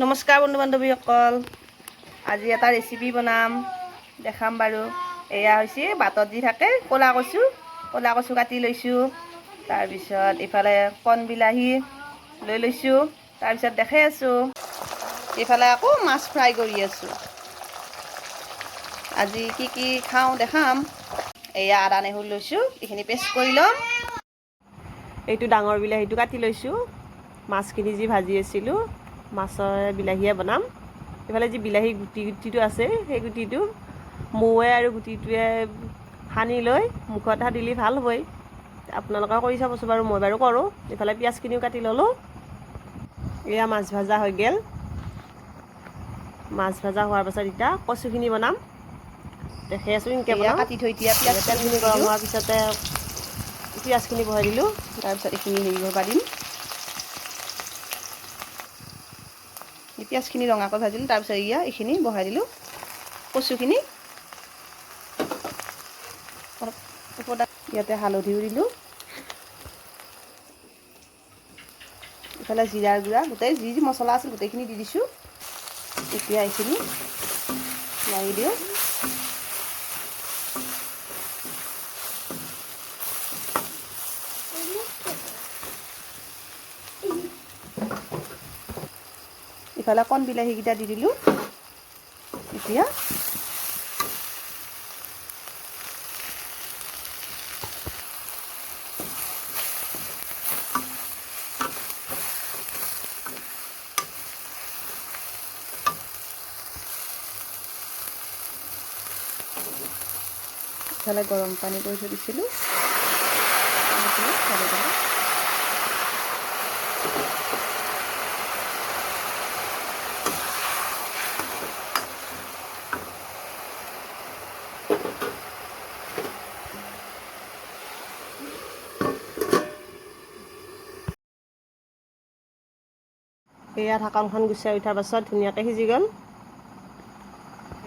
নমস্কাৰ বন্ধু বান্ধৱীসকল, আজি এটা ৰেচিপি বনাম দেখাম বাৰু। এয়া হৈছে বাটত দি থাকে ক'লা কচু কাটি লৈছোঁ। তাৰপিছত ইফালে কণ বিলাহী লৈ লৈছোঁ। তাৰপিছত দেখাই আছোঁ, ইফালে আকৌ মাছ ফ্ৰাই কৰি আছোঁ। আজি কি খাওঁ দেখাম। এয়া আদা নহৰু লৈছোঁ, এইখিনি পেষ্ট কৰি ল'ম। এইটো ডাঙৰ বিলাহীটো কাটি লৈছোঁ। মাছখিনি যি ভাজি আছিলোঁ মাছৰ বিলাহীয়ে বনাম। এইফালে যি বিলাহী গুটিটো আছে সেই গুটিটো মৌৱে আৰু গুটিটোৱে সানি লৈ মুখত সানিলে ভাল হ'বই। আপোনালোকে কৰি চাবচোন বাৰু, মই বাৰু কৰোঁ। এইফালে পিঁয়াজখিনিও কাটি ল'লোঁ। এয়া মাছ ভাজা হৈ গ'ল। মাছ ভাজা হোৱাৰ পাছত এতিয়া কচুখিনি বনাম। দেখাই আছোঁ এনেকৈ বনাওঁ। কাটি থৈ দিয়া তেলখিনি গৰম হোৱাৰ পিছতে পিঁয়াজখিনি বহাই দিলোঁ। তাৰপিছত এইখিনি হেৰি কৰিব পাৰিম। পিঁয়াজখিনি ৰঙাকৈ ভাজিলোঁ। তাৰপিছত এইখিনি বহাই দিলোঁ কচুখিনি। ইয়াতে হালধিও দিলোঁ। ইফালে জিৰাৰ গুড়া, গোটেই যি মছলা আছিল গোটেইখিনি দি দিছোঁ। এতিয়া এইখিনি মাৰি দিওঁ। ইফালে কণ বিলাহীকেইটা দি দিলোঁ। এতিয়া ইফালে গৰম পানী কৰি থৈ দিছিলোঁ। এয়া ঢাকনখন গুচাই উঠাৰ পাছত ধুনীয়াকৈ সিজি গ'ল।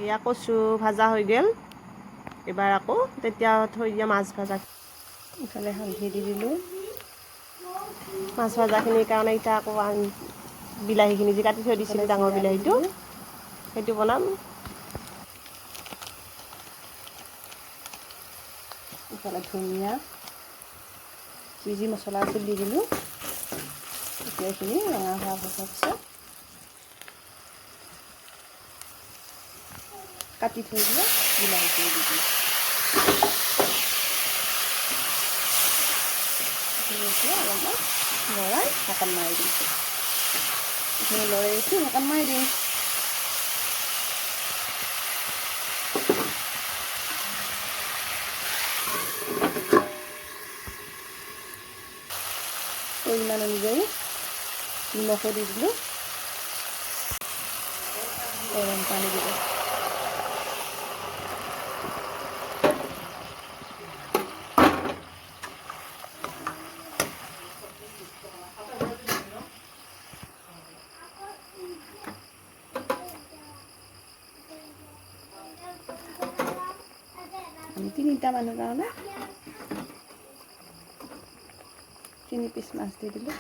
এয়া কচু ভাজা হৈ গ'ল। এবাৰ আকৌ তেতিয়া থৈ দিয়া মাছ ভাজা, ইফালে হালধি দি দিলোঁ। মাছ ভাজাখিনিৰ কাৰণে এতিয়া আকৌ বিলাহীখিনি যে কাটি থৈ দিছিলোঁ ডাঙৰ বিলাহীটো, সেইটো বনাম। ইফালে ধনিয়া যি মছলা আছিল দি দিলোঁ। এতিয়া এইখিনি ৰঙা হোৱাৰ পিছত কাটি থৈ দিয়া বিলাহীখিনি দি দিলোঁ। অলপমান লৰাই ঢাকন মাৰি দিম। এইখিনি লৰাই আছোঁ, ঢাকন মাৰি দিম। পৰিমাণ অনুযায়ী নিমখো দি দিলোঁ। গৰম পানী দিলোঁ। আমি 3টা মানুহৰ কাৰণে 3 পিচ মাছ দি দিলোঁ।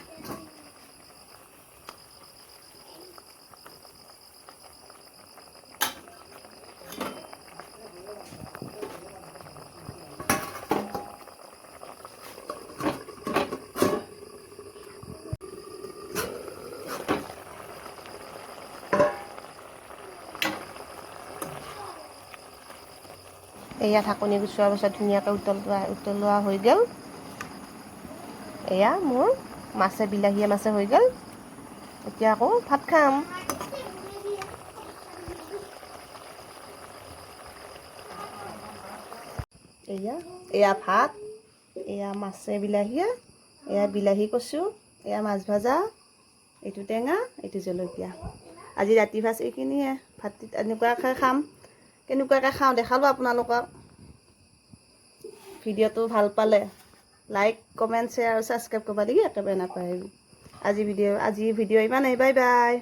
এয়া ঢাকনি গুচোৱাৰ পাছত ধুনীয়াকৈ উতলোৱা হৈ গ'ল। এয়া মোৰ বিলাহীয়ে মাছে হৈ গ'ল। এতিয়া আকৌ ভাত খাম। এয়া ভাত, এয়া মাছে বিলাহীয়ে, এয়া বিলাহী কচু, এয়া মাছ ভাজা, এইটো টেঙা, এইটো জলকীয়া। আজি ৰাতি ভাত এইখিনিয়ে। ভাত এনেকুৱাকৈ খাম। কেনেকুৱাকৈ খাওঁ দেখালোঁ আপোনালোকক। ভিডিঅ'টো ভাল পালে লাইক, কমেণ্ট, শ্বেয়াৰ আৰু ছাবস্ক্ৰাইব কৰিব দেই, একেবাৰে নাপাহৰিবি। আজি ভিডিঅ' ইমানেই। Bye bye.